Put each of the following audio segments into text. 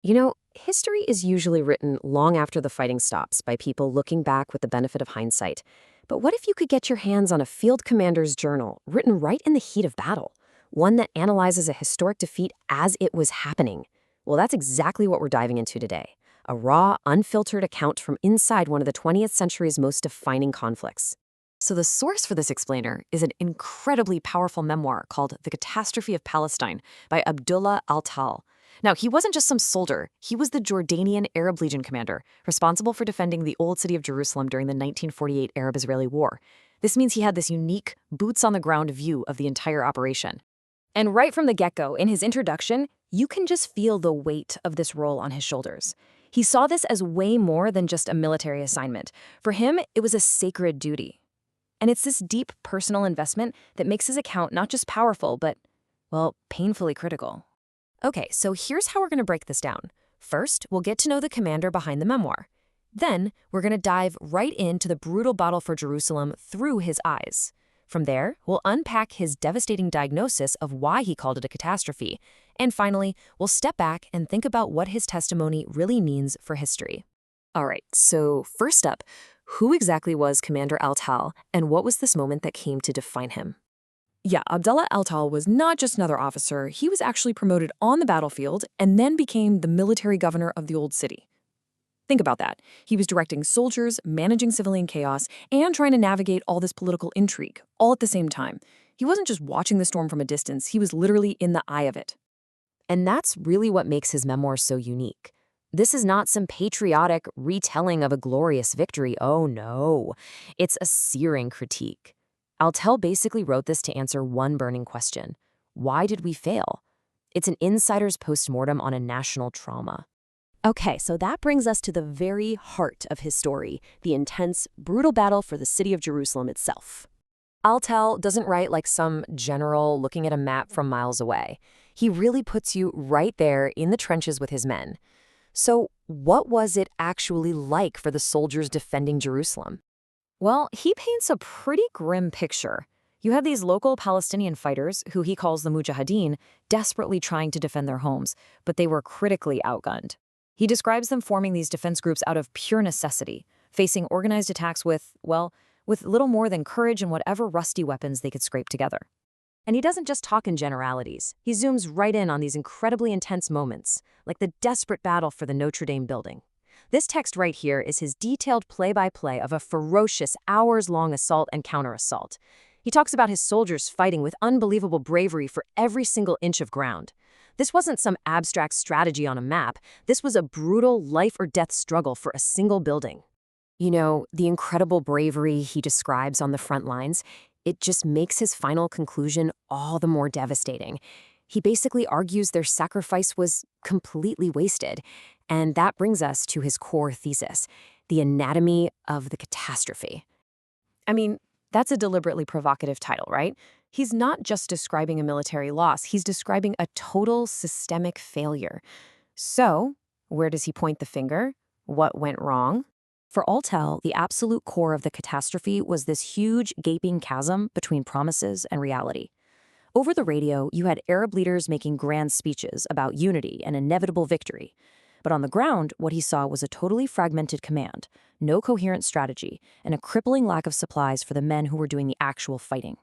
History is usually written long after the fighting stops by people looking back with the benefit of hindsight. But what if you could get your hands on a field commander's journal written right in the heat of battle? One that analyzes a historic defeat as it was happening. Well, that's exactly what we're diving into today. A raw, unfiltered account from inside one of the 20th century's most defining conflicts. So the source for this explainer is an incredibly powerful memoir called The Catastrophe of Palestine by Abdullah Al-Tall. Now, he wasn't just some soldier. He was the Jordanian Arab Legion commander, responsible for defending the old city of Jerusalem during the 1948 Arab-Israeli War. This means he had this unique, boots-on-the-ground view of the entire operation. And right from the get-go, in his introduction, you can just feel the weight of this role on his shoulders. He saw this as way more than just a military assignment. For him, it was a sacred duty. And it's this deep personal investment that makes his account not just powerful, but, well, painfully critical. Okay, so here's how we're going to break this down. First, we'll get to know the commander behind the memoir. Then, we're going to dive right into the brutal battle for Jerusalem through his eyes. From there, we'll unpack his devastating diagnosis of why he called it a catastrophe. And finally, we'll step back and think about what his testimony really means for history. All right, so first up, who exactly was Commander Al-Tall, and what was this moment that came to define him? Yeah, Abdullah Al-Tall was not just another officer. He was actually promoted on the battlefield and then became the military governor of the old city. Think about that. He was directing soldiers, managing civilian chaos, and trying to navigate all this political intrigue, all at the same time. He wasn't just watching the storm from a distance, he was literally in the eye of it. And that's really what makes his memoir so unique. This is not some patriotic retelling of a glorious victory. Oh no, it's a searing critique. Al-Tall basically wrote this to answer one burning question. Why did we fail? It's an insider's postmortem on a national trauma. Okay, so that brings us to the very heart of his story, the intense, brutal battle for the city of Jerusalem itself. Al-Tall doesn't write like some general looking at a map from miles away. He really puts you right there in the trenches with his men. So what was it actually like for the soldiers defending Jerusalem? Well, he paints a pretty grim picture. You have these local Palestinian fighters, who he calls the Mujahideen, desperately trying to defend their homes, but they were critically outgunned. He describes them forming these defense groups out of pure necessity, facing organized attacks with little more than courage and whatever rusty weapons they could scrape together. And he doesn't just talk in generalities. He zooms right in on these incredibly intense moments, like the desperate battle for the Notre Dame building. This text right here is his detailed play-by-play of a ferocious, hours-long assault and counter-assault. He talks about his soldiers fighting with unbelievable bravery for every single inch of ground. This wasn't some abstract strategy on a map. This was a brutal life-or-death struggle for a single building. The incredible bravery he describes on the front lines, it just makes his final conclusion all the more devastating. He basically argues their sacrifice was completely wasted. And that brings us to his core thesis, the anatomy of the catastrophe. I mean, that's a deliberately provocative title, right? He's not just describing a military loss, he's describing a total systemic failure. So, where does he point the finger? What went wrong? For Al-Tall, the absolute core of the catastrophe was this huge, gaping chasm between promises and reality. Over the radio, you had Arab leaders making grand speeches about unity and inevitable victory. But on the ground, what he saw was a totally fragmented command, no coherent strategy, and a crippling lack of supplies for the men who were doing the actual fighting.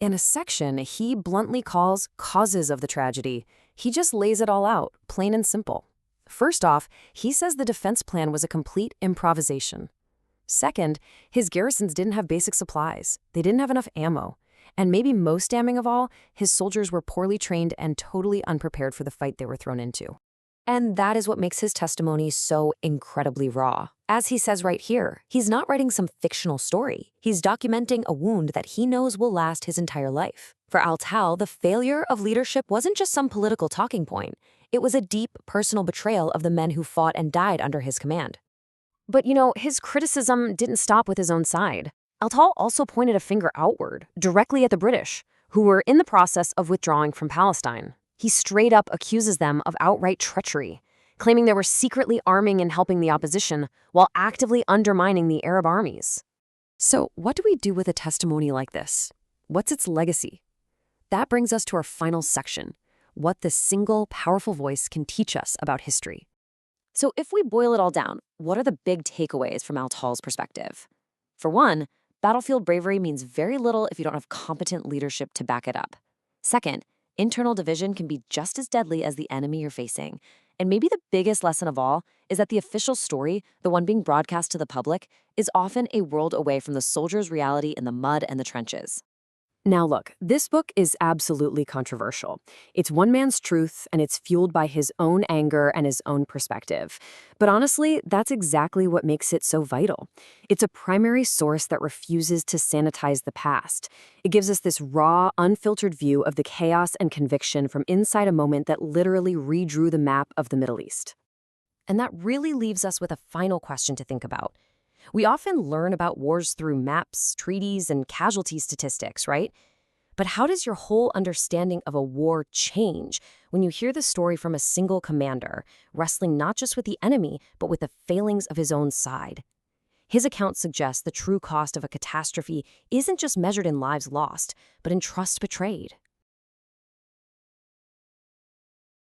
In a section he bluntly calls causes of the tragedy, he just lays it all out, plain and simple. First off, he says the defense plan was a complete improvisation. Second, his garrisons didn't have basic supplies. They didn't have enough ammo. And maybe most damning of all, his soldiers were poorly trained and totally unprepared for the fight they were thrown into. And that is what makes his testimony so incredibly raw. As he says right here, he's not writing some fictional story. He's documenting a wound that he knows will last his entire life. For Al-Tall, the failure of leadership wasn't just some political talking point. It was a deep personal betrayal of the men who fought and died under his command. But his criticism didn't stop with his own side. Al-Tall also pointed a finger outward, directly at the British, who were in the process of withdrawing from Palestine. He straight up accuses them of outright treachery, claiming they were secretly arming and helping the opposition while actively undermining the Arab armies. So what do we do with a testimony like this? What's its legacy? That brings us to our final section, what this single, powerful voice can teach us about history. So if we boil it all down, what are the big takeaways from Al-Tall's perspective? For one, battlefield bravery means very little if you don't have competent leadership to back it up. Second, internal division can be just as deadly as the enemy you're facing. And maybe the biggest lesson of all is that the official story, the one being broadcast to the public, is often a world away from the soldier's reality in the mud and the trenches. Now look, this book is absolutely controversial. It's one man's truth, and it's fueled by his own anger and his own perspective. But honestly, that's exactly what makes it so vital. It's a primary source that refuses to sanitize the past. It gives us this raw, unfiltered view of the chaos and conviction from inside a moment that literally redrew the map of the Middle East. And that really leaves us with a final question to think about. We often learn about wars through maps, treaties, and casualty statistics, right? But how does your whole understanding of a war change when you hear the story from a single commander, wrestling not just with the enemy, but with the failings of his own side? His account suggests the true cost of a catastrophe isn't just measured in lives lost, but in trust betrayed.